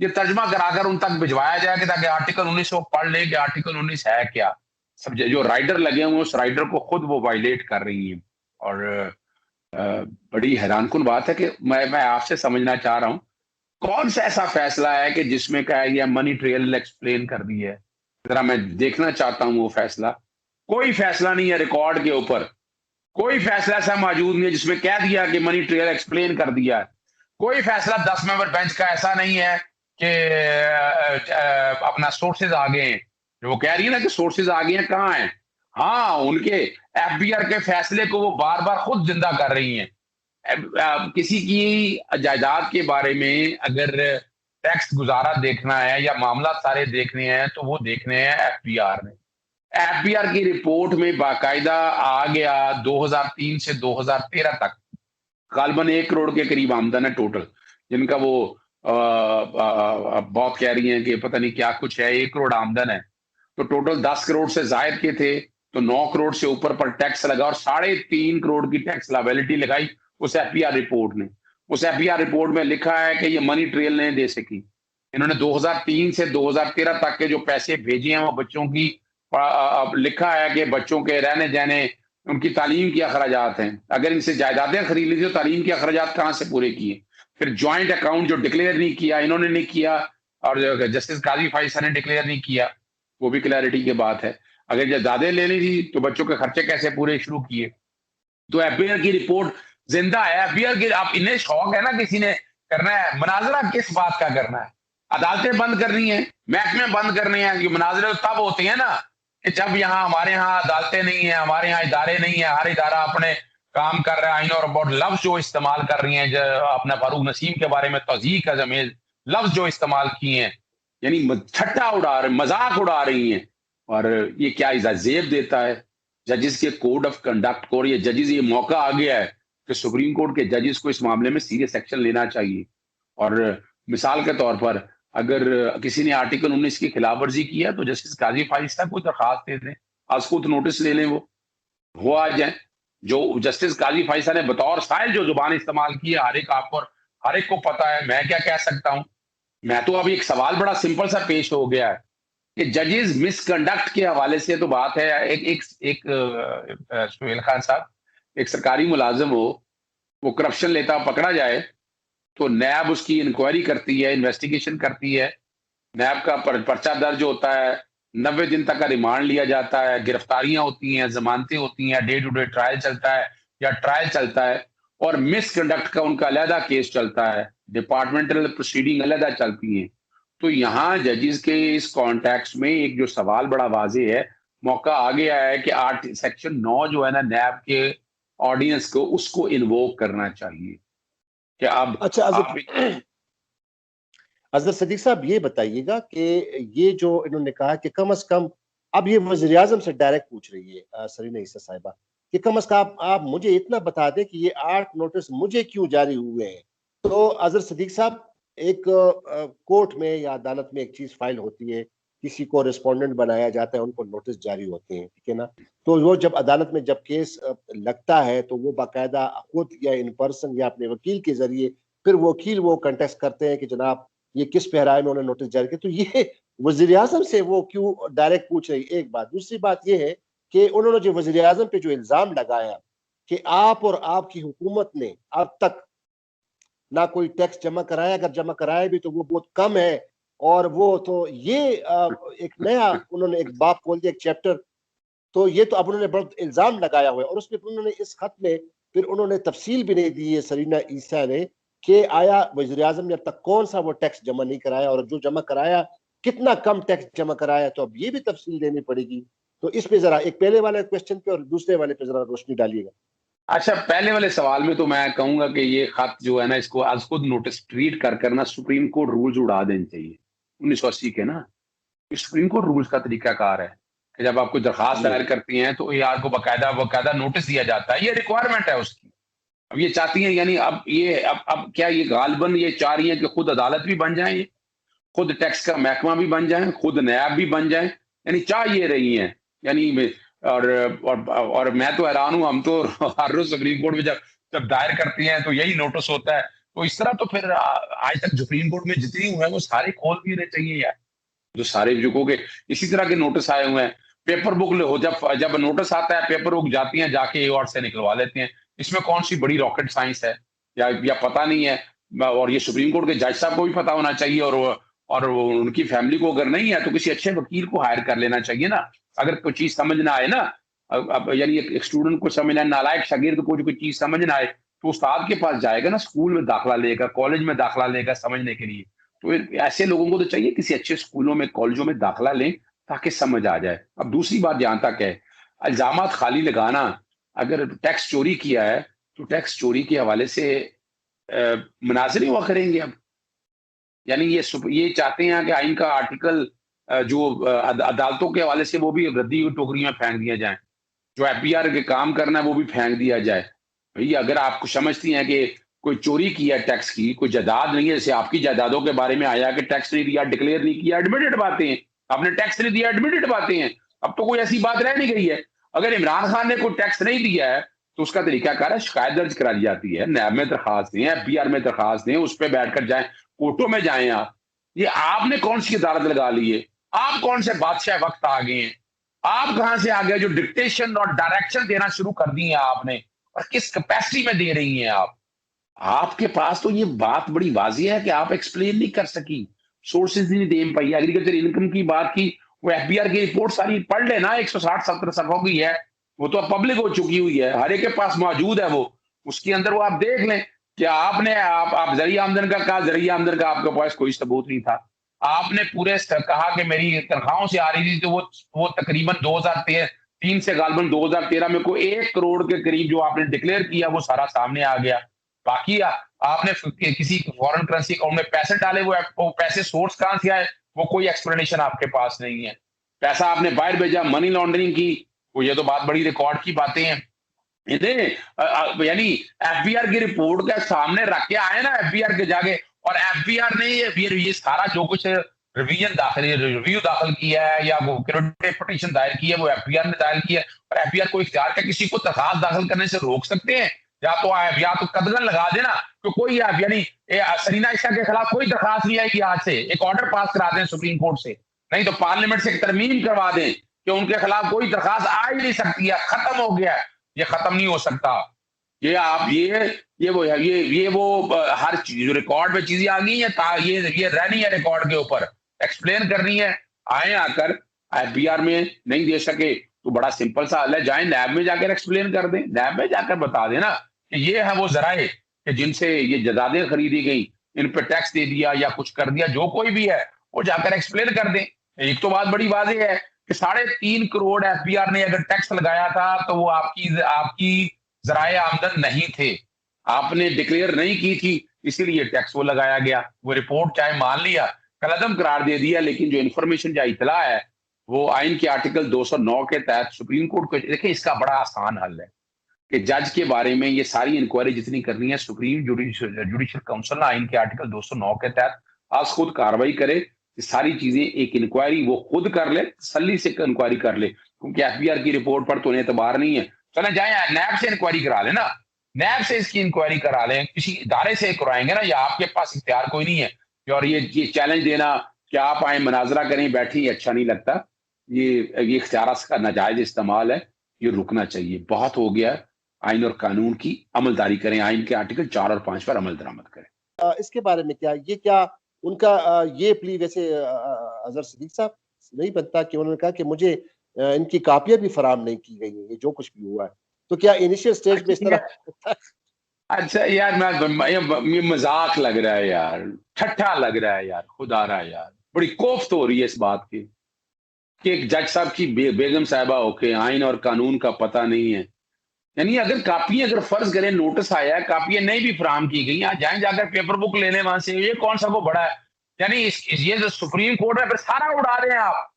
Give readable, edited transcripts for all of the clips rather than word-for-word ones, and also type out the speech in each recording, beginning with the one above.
یہ ترجمہ کرا کر ان تک بھجوایا جائے کہ تاکہ آرٹیکل 19 کو پڑھ لیں کہ آرٹیکل 19 ہے کیا. سب جو رائڈر لگے ہوئے اس رائڈر کو خود وہ وائلیٹ کر رہی ہیں. اور بڑی حیران کن بات ہے کہ میں آپ سے سمجھنا چاہ رہا ہوں کون سا ایسا فیصلہ ہے کہ جس میں کہا یہ منی ٹریل ایکسپلین کر دی ہے. ذرا میں دیکھنا چاہتا ہوں وہ فیصلہ. کوئی فیصلہ نہیں ہے ریکارڈ کے اوپر, کوئی فیصلہ ایسا موجود نہیں ہے جس میں کہہ دیا کہ منی ٹریل ایکسپلین کر دیا ہے. کوئی فیصلہ 10 ممبر بینچ کا ایسا نہیں ہے کہ اپنا سورسز آگے ہیں. جو وہ کہہ رہی ہے نا کہ سورسز آگے ہیں, کہاں ہیں؟ ہاں, ان کے ایف بی آر کے فیصلے کو وہ بار بار خود زندہ کر رہی ہیں. کسی کی جائیداد کے بارے میں اگر ٹیکس گزارا دیکھنا ہے یا معاملات سارے دیکھنے ہیں تو وہ دیکھنے ہیں ایف بی آر نے. ایف بی آر کی رپورٹ میں باقاعدہ آ گیا 2003 سے 2013 تک غالباً 1 کروڑ کے قریب آمدن ہے ٹوٹل, جن کا وہ بہت کہہ رہی ہیں کہ پتہ نہیں کیا کچھ ہے. 1 کروڑ آمدن ہے تو ٹوٹل 10 کروڑ سے زائد کے تھے تو 9 کروڑ سے اوپر پر ٹیکس لگا اور 3.5 کروڑ کی ٹیکس لائبلٹی لگائی اس ایف بی آر رپورٹ نے. اس ایف بی آر رپورٹ میں لکھا ہے کہ یہ منی ٹریل نہیں دے سکی. انہوں نے 2003 سے 2013 تک کے جو پیسے بھیجے ہیں وہ بچوں کی لکھا ہے کہ بچوں کے رہنے جانے, ان کی تعلیم کے اخراجات ہیں. اگر ان سے جائیدادیں خرید لی تو تعلیم کے اخراجات کہاں سے پورے کیے؟ پھر جوائنٹ اکاؤنٹ جو ڈکلیئر نہیں کیا, انہوں نے نہیں کیا اور جسٹس قاضی فائز نے ڈکلیئر نہیں کیا, وہ بھی کلیئرٹی کی بات ہے. اگر جائیدادیں لینی تھی تو بچوں کے خرچے کیسے پورے شروع کیے؟ تو ایف بی آر کی رپورٹ زندہ ہے. ایف بی آر کی آپ انہیں شوق ہے نا کسی نے کرنا ہے مناظرہ, کس بات کا کرنا ہے؟ عدالتیں بند کرنی ہیں, محکمے بند کرنے ہیں. یہ مناظرے تب ہوتے ہیں نا کہ جب یہاں ہمارے یہاں عدالتیں نہیں ہیں, ہمارے یہاں ادارے نہیں ہیں, ہر ادارہ اپنے کام کر رہا ہے. اور اباؤٹ لفظ جو استعمال کر رہی ہیں اپنا فاروق نسیم کے بارے میں توضیح کا زمیز لفظ جو استعمال کیے ہیں, یعنی چھٹا اڑا رہے, مذاق اڑا رہی ہیں. اور یہ کیا زیب دیتا ہے ججز کے کوڈ آف کنڈکٹ کو. یہ ججز, یہ موقع آ گیا ہے کہ سپریم کورٹ کے ججز کو اس معاملے میں سیریس ایکشن لینا چاہیے. اور مثال کے طور پر اگر کسی نے آرٹیکل 19 کی خلاف ورزی کی ہے تو جسٹس قاضی فائز تک کوئی درخواست دے دیں, آج خود نوٹس لے لیں, وہ آ جائیں. جو جسٹس قاضی فائز نے بطور سائل جو زبان استعمال کی ہے, ہر ایک کو پتا ہے. میں کیا کہہ سکتا ہوں؟ میں تو ابھی ایک سوال بڑا سمپل سا پیش ہو گیا ہے کہ ججز مس کنڈکٹ کے حوالے سے تو بات ہے. ایک سہیل خان صاحب, ایک سرکاری ملازم ہو, وہ کرپشن لیتا پکڑا جائے تو نیب اس کی انکوائری کرتی ہے, انویسٹیگیشن کرتی ہے. نیب کا پرچہ درج ہوتا ہے, 90 دن تک کا ریمانڈ لیا جاتا ہے, گرفتاریاں ہوتی ہیں, ضمانتیں ہوتی ہیں, ڈے ٹو ڈے ٹرائل چلتا ہے یا ٹرائل چلتا ہے, اور مس کنڈکٹ کا ان کا علیحدہ کیس چلتا ہے, ڈپارٹمنٹل پروسیڈنگ علیحدہ چلتی ہیں. تو یہاں ججز کے اس کانٹیکس میں ایک جو سوال بڑا واضح ہے, موقع آ گیا ہے کہ سیکشن 9 جو ہے نا نیب کے آرڈیننس کو, اس کو انووک کرنا چاہیے. کہ اب اچھا اظہر صدیق صاحب یہ بتائیے گا کہ یہ جو انہوں نے کہا کہ کم از کم, اب یہ وزیر اعظم سے ڈائریکٹ پوچھ رہی ہے سرینا عیسیٰ صاحبہ, کہ کم از کم آپ مجھے اتنا بتا دیں کہ یہ 8 نوٹس مجھے کیوں جاری ہوئے ہیں. تو اظہر صدیق صاحب, ایک کورٹ میں یا عدالت میں ایک چیز فائل ہوتی ہے, کسی کو ریسپونڈنٹ بنایا جاتا ہے, ان کو نوٹس جاری ہوتے ہیں, ٹھیک ہے نا. تو وہ جب عدالت میں جب کیس لگتا ہے تو وہ باقاعدہ خود یا ان پرسن یا اپنے وکیل کے ذریعے پھر وکیل وہ کنٹیسٹ کرتے ہیں کہ جناب یہ کس پیرائے میں انہوں نے نوٹس جاری کیا. تو یہ وزیر اعظم سے وہ کیوں ڈائریکٹ پوچھ رہی؟ ایک بات. دوسری بات یہ ہے کہ انہوں نے جو وزیر اعظم پہ جو الزام لگایا کہ آپ اور آپ کی حکومت نے اب تک نہ کوئی ٹیکس جمع کرایا, اگر جمع کرایا بھی تو وہ بہت کم ہے, اور وہ تو یہ ایک نیا انہوں نے ایک باب کھول دیا, ایک چیپٹر. تو یہ تو اب انہوں نے بہت الزام لگایا ہوا ہے, اور اس پہ انہوں نے اس خط میں پھر انہوں نے تفصیل بھی نہیں دی ہے سرینا عیسیٰ نے کہ آیا وزیر اعظم نے اب تک کون سا وہ ٹیکس جمع نہیں کرایا, اور جو جمع کرایا کتنا کم ٹیکس جمع کرایا. تو اب یہ بھی تفصیل دینی پڑے گی. تو اس پہ ذرا ایک پہلے والے کوشچن پہ اور دوسرے والے پہ ذرا روشنی ڈالیے گا. اچھا, پہلے والے سوال میں تو میں کہوں گا کہ یہ خط جو ہے نا, اس کو از خود نوٹس ٹریٹ کر کرنا سپریم کورٹ رولز اڑا دینے چاہیے 1980 کے نا. سپریم کورٹ رولز کا طریقہ کار ہے کہ جب آپ کوئی درخواست دائر کرتی ہیں تو یہ آپ کو باقاعدہ نوٹس دیا جاتا ہے, یہ ریکوائرمنٹ ہے اس کی. اب یہ چاہتی ہیں یعنی اب کیا یہ غالباً یہ چاہ رہی ہیں کہ خود عدالت بھی بن جائیں, یہ خود ٹیکس کا محکمہ بھی بن جائیں, خود نیاب بھی بن جائیں, یعنی چاہ یہ رہی ہیں یعنی. اور میں تو حیران ہوں, ہم تو ہر روز سپریم کورٹ میں جب دائر کرتی ہیں تو یہی نوٹس ہوتا ہے. تو اس طرح تو پھر آج تک سپریم کورٹ میں جتنی ہوئے ہیں وہ سارے کھول دینے چاہیے یار، جو سارے جو کہ اسی طرح کے نوٹس آئے ہوئے ہیں. پیپر بک ہو جب نوٹس آتا ہے پیپر بک جاتی ہیں جا کے ایوارڈ سے نکلوا لیتے ہیں. اس میں کون سی بڑی راکٹ سائنس ہے یا پتہ نہیں ہے. اور یہ سپریم کورٹ کے جج صاحب کو بھی پتہ ہونا چاہیے، اور ان کی فیملی کو اگر نہیں ہے تو کسی اچھے وکیل کو ہائر کر لینا چاہیے نا. اگر کوئی چیز سمجھ نہ آئے نا، یعنی ایک اسٹوڈنٹ کو سمجھنا، نالائق شاگرد کو کوئی چیز سمجھ نہ آئے تو استاد کے پاس جائے گا نا، اسکول میں داخلہ لے گا، کالج میں داخلہ لے گا سمجھنے کے لیے. تو ایسے لوگوں کو تو چاہیے کسی اچھے اسکولوں میں کالجوں میں داخلہ لیں تاکہ سمجھ آ جائے. اب دوسری بات جہاں تک ہے الزامات خالی لگانا، اگر ٹیکس چوری کیا ہے تو ٹیکس چوری کے حوالے سے مناظرے ہوا کریں گے. اب یعنی یہ چاہتے ہیں کہ آئین کا آرٹیکل جو عدالتوں کے حوالے سے وہ بھی ردی ٹوکری میں پھینک دیا جائے، جو ایف بی آر کے کام کرنا ہے وہ بھی پھینک دیا جائے. بھئی اگر آپ کو سمجھتی ہیں کہ کوئی چوری کی ہے ٹیکس کی، کوئی جائیداد نہیں ہے، جیسے آپ کی جائیدادوں کے بارے میں آیا کہ ٹیکس نہیں دیا، ڈکلیئر نہیں کیا، ایڈمیٹڈ باتیں ہیں. آپ نے ٹیکس نہیں دیا، ایڈمیٹڈ باتیں ہیں. اب تو کوئی ایسی بات رہ نہیں گئی ہے. اگر عمران خان نے کوئی ٹیکس نہیں دیا ہے تو اس کا طریقہ کار ہے شکایت درج کرا دی جاتی ہے، نیب میں درخواست دیں، ایف بی آر میں درخواست دیں، اس پہ بیٹھ کر جائیں، کورٹوں میں جائیں. آپ نے کون سی عدالت لگا لی ہے؟ آپ کون سے بادشاہ وقت آ گئے ہیں؟ آپ کہاں سے آ گئے جو ڈکٹیشن اور ڈائریکشن دینا شروع کر دی ہیں آپ نے، اور کس کیپیسٹی میں دے رہی ہیں آپ کے پاس تو یہ بات بڑی واضح ہے کہ آپ ایکسپلین نہیں کر سکی، سورسز نہیں دے پائی. ایگریکلچر انکم کی بات کی، وہ ایف بی آر کی رپورٹ ساری پڑھ لینا، 160-70 صفحوں کی ہے، وہ تو اب پبلک ہو چکی ہوئی ہے، ہر ایک کے پاس موجود ہے. وہ اس کے اندر وہ آپ دیکھ لیں کہ آپ نے آپ ذریعہ آمدن کا کہا، ذریعہ آمدن کا آپ کے پاس کوئی ثبوت نہیں تھا. آپ نے پورے کہا کہ میری تنخواہوں سے آ رہی تھی، تو وہ تقریباً 2003 سے غالباً 2013 میں کوئی 1 کروڑ کے قریب جو آپ نے ڈکلیئر کیا وہ سارا سامنے آ گیا. باقی آپ نے کسی فورن کرنسی اکاؤنٹ میں پیسے ڈالے، وہ پیسے سورس کہاں سے آئے وہ کوئی ایکسپلینیشن آپ کے پاس نہیں ہے. پیسہ آپ نے باہر بھیجا، منی لانڈرنگ کی، وہ یہ تو بات بڑی ریکارڈ کی باتیں ہیں. یعنی ایف بی آر کی رپورٹ کے سامنے رکھ کے آئے نا ایف بی آر کے جاگے، اور ایف بی آر نے یہ سارا جو کچھ ریویو داخل کیا ہے یا وہ پٹیشن دائر کی ہے وہ ایف بی آر نے دائر کی ہے. اور ایف بی آر کو اختیار کا کسی کو درخواست داخل کرنے سے روک سکتے ہیں؟ یا تو قدغن لگا دینا کہ کوئی یعنی سرینا عائشہ کے خلاف کوئی درخواست نہیں آئے گی، آج سے ایک آرڈر پاس کرا دیں سپریم کورٹ سے، نہیں تو پارلیمنٹ سے ایک ترمیم کروا دیں کہ ان کے خلاف کوئی درخواست آ ہی نہیں سکتی ہے، ختم ہو گیا ہے. یہ ختم نہیں ہو سکتا. یہ آپ وہ ہر جو ریکارڈ پہ چیزیں آ گئی ہیں، یہ رہنی ہے ریکارڈ کے اوپر، ایکسپلین کرنی ہے. آئیں آ کر ایف بی آر میں نہیں دے سکے تو بڑا سمپل سا حل ہے، جائیں نیب میں جا کر ایکسپلین کر دیں، نیب میں جا کر بتا دیں نا کہ یہ ہے وہ ذرائع کہ جن سے یہ جائیدادیں خریدی گئی، ان پہ ٹیکس دے دیا یا کچھ کر دیا، جو کوئی بھی ہے وہ جا کر ایکسپلین کر دیں. ایک تو بات بڑی واضح ہے کہ 3.5 کروڑ ایف بی آر نے اگر ٹیکس لگایا تھا تو وہ آپ کی ذرائع آمدن نہیں تھے، آپ نے ڈکلیئر نہیں کی تھی، اسی لیے ٹیکس وہ لگایا گیا. وہ رپورٹ چاہے مان لیا، کالعدم قرار دے دیا، لیکن جو انفارمیشن یا اطلاع ہے وہ آئین کے آرٹیکل 209 کے تحت سپریم کورٹ کو دیکھیں. اس کا بڑا آسان حل ہے کہ جج کے بارے میں یہ ساری انکوائری جتنی کرنی ہے سپریم جوڈیشل کونسل آئین کے آرٹیکل 209 کے تحت آج خود کاروائی کرے. یہ ساری چیزیں ایک انکوائری وہ خود کر لے، تسلی سے انکوائری کر لے، کیونکہ ایف بی آر کی رپورٹ پر تو انہیں اعتبار نہیں ہے. چلیں جائیں نیب سے انکوائری کرا لیں نا، نیب سے اس کی انکوائری کرا لیں، کسی ادارے سے کرائیں گے نا، یا آپ کے پاس اختیار کوئی نہیں ہے. اور یہ چیلنج دینا کہ آپ آئیں مناظرہ کریں بیٹھیں، یہ اچھا نہیں لگتا. یہ اختیارات کا ناجائز استعمال ہے، یہ رکنا چاہیے. بہت ہو گیا. آئین اور قانون کی عملداری کریں، آئین کے آرٹیکل 4 اور 5 پر عمل درآمد کریں. اس کے بارے میں کیا ان کا یہ پلی ویسے اظہر صدیق صاحب نہیں بنتا کہ انہوں نے کہا کہ مجھے ان کی کاپیاں بھی فراہم نہیں کی گئی ہیں، یہ جو کچھ بھی ہوا ہے، تو کیا انیشیل سٹیج میں اس طرح؟ اچھا یار یہ مذاق لگ رہا ہے یار، ٹھٹھا لگ رہا ہے یار، خدا رہا یار، بڑی کوفت ہو رہی ہے اس بات کی کہ ایک جج صاحب کی بیگم صاحبہ ہو کے آئین اور قانون کا پتہ نہیں ہے. یعنی اگر فرض کریں نوٹس آیا ہے، کاپیاں نہیں بھی فراہم کی گئی، جائیں جا کر پیپر بک لینے وہاں سے، یہ کون سا کو بڑا ہے؟ یعنی یہ جو سپریم کورٹ ہے پھر سارا اڑا رہے ہیں آپ.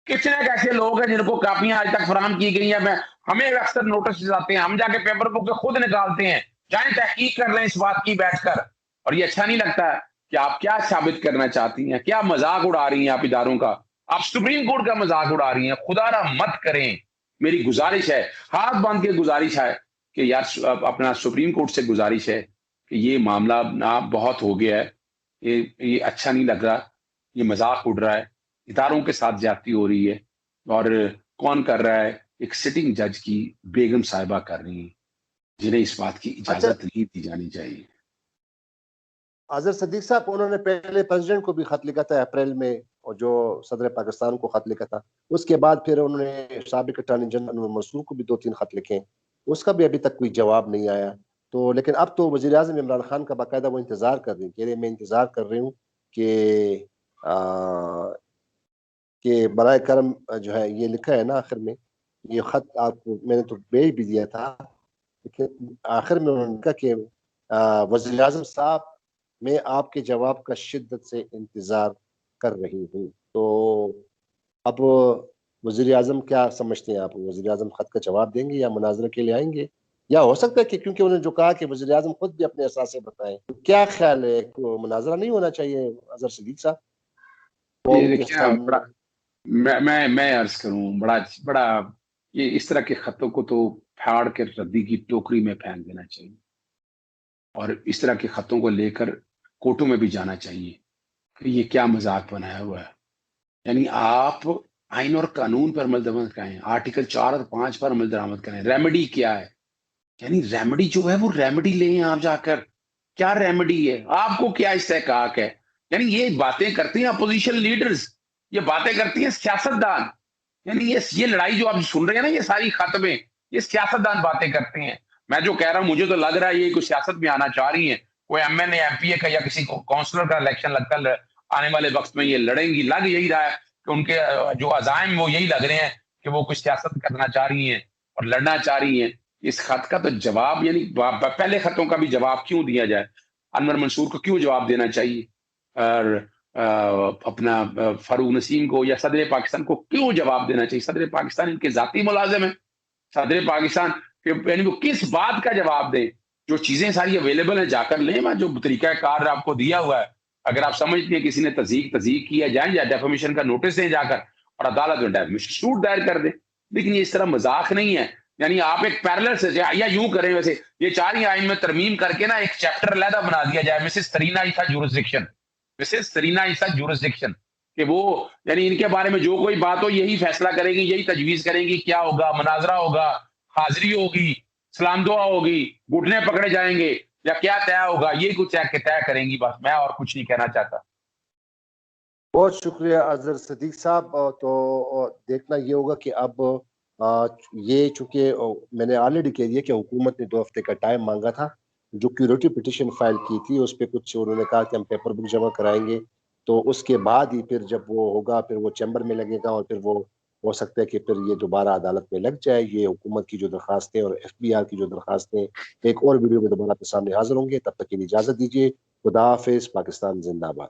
کتنے ایسے لوگ ہیں جن کو کاپیاں آج تک فراہم کی گئی ہیں، ہمیں اکثر نوٹس آتے ہیں، ہم جا کے پیپر بک خود نکالتے ہیں. جائیں تحقیق کر لیں اس بات کی بیٹھ کر. اور یہ اچھا نہیں لگتا کہ آپ کیا ثابت کرنا چاہتی ہیں، کیا مذاق اڑا رہی ہیں آپ اداروں کا، آپ سپریم کورٹ کا مذاق اڑا رہی ہیں. خدا را مت کریں. میری گزارش ہے، ہاتھ باندھ کے گزارش ہے کہ یار اپنا سپریم کورٹ سے گزارش ہے کہ یہ معاملہ نا بہت ہو گیا ہے، یہ اچھا نہیں لگ رہا، یہ مذاق اڑ رہا ہے، اداروں کے ساتھ زیادتی ہو رہی ہے، اور کون کر رہا ہے؟ ایک سٹنگ جج کی بیگم صاحبہ کر رہی ہیں، جنہیں اس بات کی اچھا اجازت نہیں دی جانی چاہیے۔ اظہر صدیق صاحب، انہوں نے پہلے پریزیڈنٹ کو بھی خط لکھا تھا اپریل میں، اور جو صدر پاکستان کو خط لکھا تھا، اس کے بعد پھر انہوں نے سابق اٹارنی جنرل انور منصور کو بھی 2-3 خط لکھے، اس کا بھی ابھی تک کوئی جواب نہیں آیا۔ تو لیکن اب تو وزیر اعظم عمران خان کا باقاعدہ وہ انتظار کر رہی ہیں، کہہ رہے میں انتظار کر رہی ہوں کہ برائے کرم جو ہے یہ لکھا ہے نا آخر میں، یہ خط آپ کو میں نے تو بھیج بھی دیا تھا، لیکن آخر میں انہوں نے کہا کہ وزیر اعظم صاحب میں آپ کے جواب کا شدت سے انتظار کر رہی ہوں۔ تو اب وزیر اعظم کیا سمجھتے ہیں آپ؟ وزیر اعظم خط کا جواب دیں گے یا مناظرے کے لیے آئیں گے؟ یا ہو سکتا ہے کہ کیونکہ انہوں نے جو کہا کہ وزیر اعظم خود بھی اپنے احساس بتائیں، کیا خیال ہے مناظرہ نہیں ہونا چاہیے اظہر صدیق صاحب یہ قوم کے دیکھیں سامنے؟ میں عرض کروں، بڑا یہ اس طرح کے خطوں کو تو پھاڑ کے ردی کی ٹوکری میں پھینک دینا چاہیے، اور اس طرح کے خطوں کو لے کر کورٹوں میں بھی جانا چاہیے کہ یہ کیا مذاق بنایا ہوا ہے۔ یعنی آپ آئین اور قانون پر عمل درآمد کریں، آرٹیکل 4 اور 5 پر عمل درآمد کریں، ریمیڈی کیا ہے؟ یعنی ریمیڈی جو ہے وہ ریمیڈی لیں آپ جا کر، کیا ریمیڈی ہے؟ آپ کو کیا استحقاق ہے؟ یعنی یہ باتیں کرتے ہیں اپوزیشن لیڈرز، یہ باتیں کرتی ہیں سیاستدان، یعنی یہ لڑائی جو آپ سن رہے ہیں نا، یہ ساری خاتمے، یہ سیاستدان باتیں کرتے ہیں۔ میں جو کہہ رہا ہوں، مجھے تو لگ رہا ہے یہ کوئی سیاست میں آنا چاہ رہی ہیں، کوئی M N A M P A کا یا کسی کونسلر کا الیکشن لگتا ہے آنے والے وقت میں یہ لڑیں گی، لگ یہی رہا ہے کہ ان کے جو عزائم وہ یہی لگ رہے ہیں کہ وہ کچھ سیاست کرنا چاہ رہی ہیں اور لڑنا چاہ رہی ہیں۔ اس خط کا تو جواب، یعنی پہلے خطوں کا بھی جواب کیوں دیا جائے؟ انور منصور کو کیوں جواب دینا چاہیے، اور اپنا فاروق نسیم کو یا صدر پاکستان کو کیوں جواب دینا چاہیے؟ صدر پاکستان ان کے ذاتی ملازم ہیں، صدر پاکستان یعنی وہ کس بات کا جواب دیں؟ جو چیزیں ساری اویلیبل ہیں جا کر لیں، میں جو طریقہ کار آپ کو دیا ہوا ہے، اگر آپ سمجھتے ہیں کسی نے تزیق کی ہے، جائیں یا ڈیفیمیشن کا نوٹس دیں جا کر اور عدالت میں ڈیفیمیشن سوٹ دائر کر دیں، لیکن یہ اس طرح مذاق نہیں ہے۔ یعنی آپ ایک پیرلل سے یا یوں کریں، ویسے یہ 4 آئین میں ترمیم کر کے نا ایک چیپٹر علیحدہ بنا دیا جائے، مسز سرینا عیسیٰ جورسڈکشن، مسز سرینا عیسیٰ جورسڈکشن، کہ وہ یعنی ان کے بارے میں جو کوئی بات ہو یہی فیصلہ کریں گی، یہی تجویز کریں گی، کیا ہوگا، مناظرہ ہوگا، حاضری ہوگی، سلام دعا ہوگی، گھٹنے پکڑے جائیں گے، یا کیا طے ہوگا، یہ کچھ طے کریں گی، بس میں اور کچھ نہیں کہنا چاہتا۔ بہت شکریہ اظہر صدیق صاحب۔ تو دیکھنا یہ ہوگا کہ اب یہ چونکہ میں نے آلریڈی کہہ دیا کہ حکومت نے 2 ہفتے کا ٹائم مانگا تھا، جو کیوریٹو پٹیشن فائل کی تھی اس پہ کچھ انہوں نے کہا کہ ہم پیپر بک جمع کرائیں گے، تو اس کے بعد ہی پھر جب وہ ہوگا پھر وہ چیمبر میں لگے گا، اور پھر وہ ہو سکتا ہے کہ پھر یہ دوبارہ عدالت میں لگ جائے۔ یہ حکومت کی جو درخواستیں اور ایف بی آر کی جو درخواستیں، ایک اور ویڈیو میں دوبارہ آپ کے سامنے حاضر ہوں گے، تب تک کے لیے اجازت دیجیے۔ خدا حافظ، پاکستان زندہ باد۔